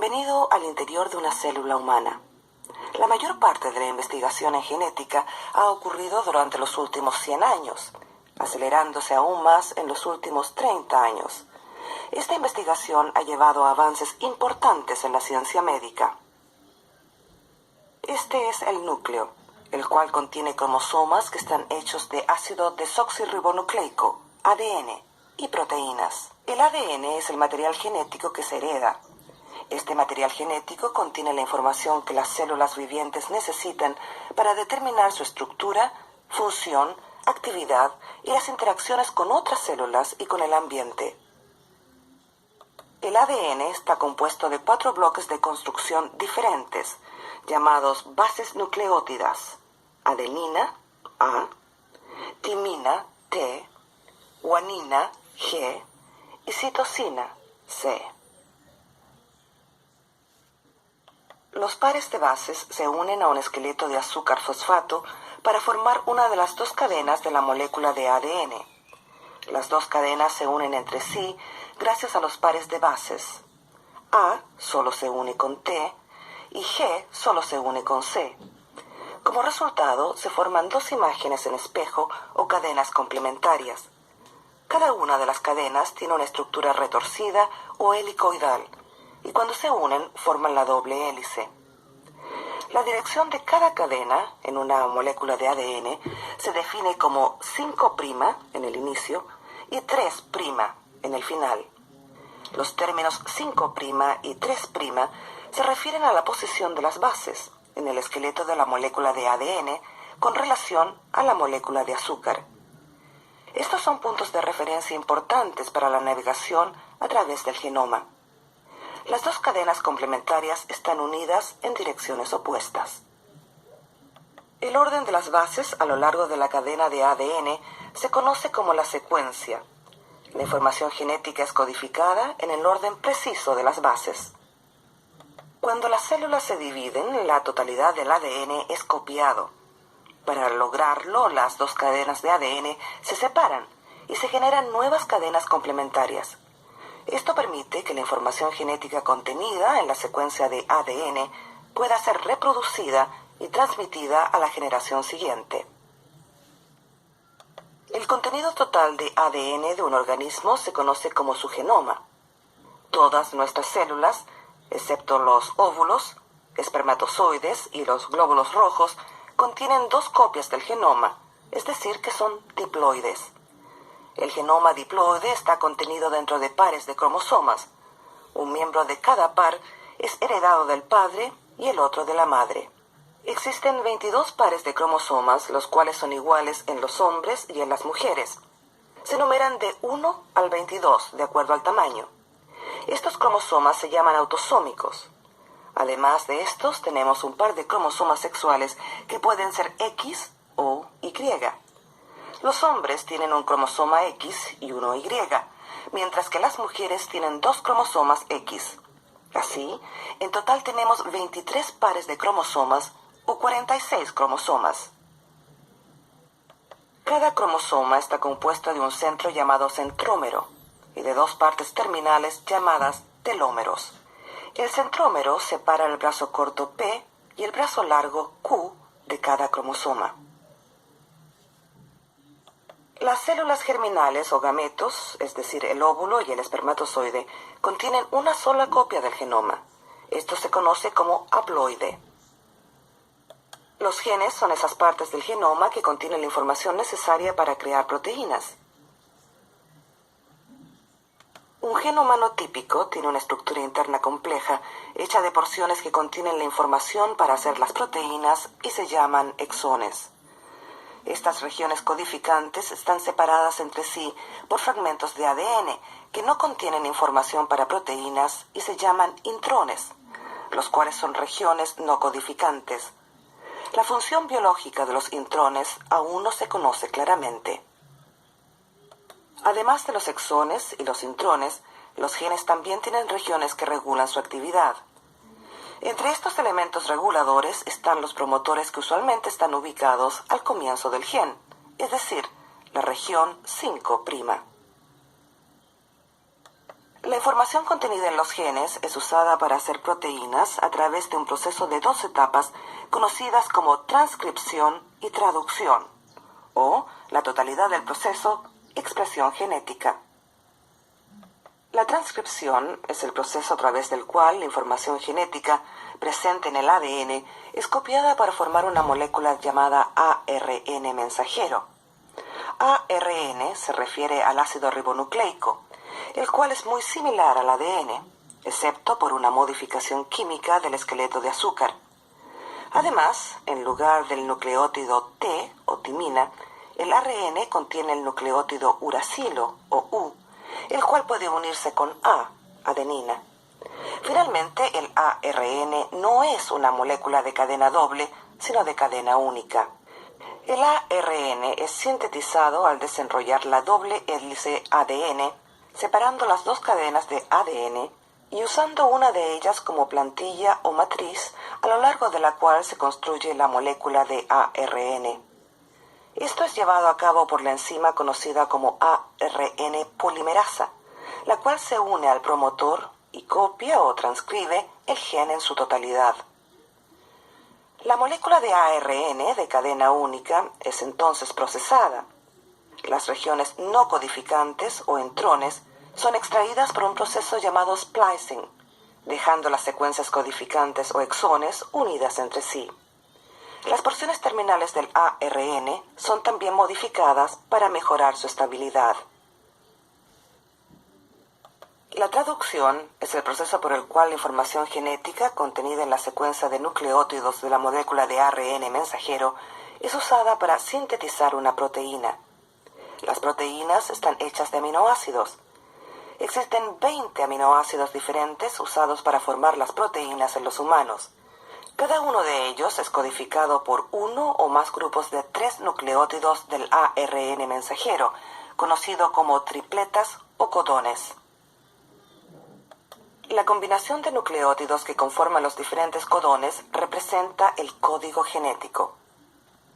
Bienvenido al interior de una célula humana. La mayor parte de la investigación en genética ha ocurrido durante los últimos 100 años, acelerándose aún más en los últimos 30 años. Esta investigación ha llevado a avances importantes en la ciencia médica. Este es el núcleo, el cual contiene cromosomas que están hechos de ácido desoxirribonucleico, ADN, y proteínas. El ADN es el material genético que se hereda. Este material genético contiene la información que las células vivientes necesitan para determinar su estructura, función, actividad y las interacciones con otras células y con el ambiente. El ADN está compuesto de 4 bloques de construcción diferentes, llamados bases nucleótidas: adenina, A, timina, T, guanina, G, y citosina, C. Los pares de bases se unen a un esqueleto de azúcar fosfato para formar una de las 2 cadenas de la molécula de ADN. Las 2 cadenas se unen entre sí gracias a los pares de bases. A solo se une con T y G solo se une con C. Como resultado, se forman 2 imágenes en espejo o cadenas complementarias. Cada una de las cadenas tiene una estructura retorcida o helicoidal, y cuando se unen forman la doble hélice. La dirección de cada cadena en una molécula de ADN se define como 5' en el inicio y 3' en el final. Los términos 5' y 3' se refieren a la posición de las bases en el esqueleto de la molécula de ADN con relación a la molécula de azúcar. Estos son puntos de referencia importantes para la navegación a través del genoma. Las 2 cadenas complementarias están unidas en direcciones opuestas. El orden de las bases a lo largo de la cadena de ADN se conoce como la secuencia. La información genética es codificada en el orden preciso de las bases. Cuando las células se dividen, la totalidad del ADN es copiado. Para lograrlo, las 2 cadenas de ADN se separan y se generan nuevas cadenas complementarias. Esto permite que la información genética contenida en la secuencia de ADN pueda ser reproducida y transmitida a la generación siguiente. El contenido total de ADN de un organismo se conoce como su genoma. Todas nuestras células, excepto los óvulos, espermatozoides y los glóbulos rojos, contienen 2 copias del genoma, es decir, que son diploides. El genoma diploide está contenido dentro de pares de cromosomas. Un miembro de cada par es heredado del padre y el otro de la madre. Existen 22 pares de cromosomas, los cuales son iguales en los hombres y en las mujeres. Se numeran de 1 al 22, de acuerdo al tamaño. Estos cromosomas se llaman autosómicos. Además de estos, tenemos un par de cromosomas sexuales que pueden ser X o Y. Los hombres tienen un cromosoma X y uno Y, mientras que las mujeres tienen 2 cromosomas X. Así, en total tenemos 23 pares de cromosomas o 46 cromosomas. Cada cromosoma está compuesto de un centro llamado centrómero y de 2 partes terminales llamadas telómeros. El centrómero separa el brazo corto P y el brazo largo Q de cada cromosoma. Las células germinales o gametos, es decir, el óvulo y el espermatozoide, contienen una sola copia del genoma. Esto se conoce como haploide. Los genes son esas partes del genoma que contienen la información necesaria para crear proteínas. Un gen humano típico tiene una estructura interna compleja, hecha de porciones que contienen la información para hacer las proteínas y se llaman exones. Estas regiones codificantes están separadas entre sí por fragmentos de ADN que no contienen información para proteínas y se llaman intrones, los cuales son regiones no codificantes. La función biológica de los intrones aún no se conoce claramente. Además de los exones y los intrones, los genes también tienen regiones que regulan su actividad. Entre estos elementos reguladores están los promotores que usualmente están ubicados al comienzo del gen, es decir, la región 5'. La información contenida en los genes es usada para hacer proteínas a través de un proceso de 2 etapas conocidas como transcripción y traducción, o la totalidad del proceso, expresión genética. La transcripción es el proceso a través del cual la información genética presente en el ADN es copiada para formar una molécula llamada ARN mensajero. ARN se refiere al ácido ribonucleico, el cual es muy similar al ADN, excepto por una modificación química del esqueleto de azúcar. Además, en lugar del nucleótido T o timina, el ARN contiene el nucleótido uracilo o U, el cual puede unirse con A, adenina. Finalmente, el ARN no es una molécula de cadena doble, sino de cadena única. El ARN es sintetizado al desenrollar la doble hélice ADN, separando las 2 cadenas de ADN y usando una de ellas como plantilla o matriz a lo largo de la cual se construye la molécula de ARN. Esto es llevado a cabo por la enzima conocida como ARN polimerasa, la cual se une al promotor y copia o transcribe el gen en su totalidad. La molécula de ARN de cadena única es entonces procesada. Las regiones no codificantes o intrones son extraídas por un proceso llamado splicing, dejando las secuencias codificantes o exones unidas entre sí. Las porciones terminales del ARN son también modificadas para mejorar su estabilidad. La traducción es el proceso por el cual la información genética contenida en la secuencia de nucleótidos de la molécula de ARN mensajero es usada para sintetizar una proteína. Las proteínas están hechas de aminoácidos. Existen 20 aminoácidos diferentes usados para formar las proteínas en los humanos. Cada uno de ellos es codificado por uno o más grupos de 3 nucleótidos del ARN mensajero, conocido como tripletas o codones. La combinación de nucleótidos que conforman los diferentes codones representa el código genético.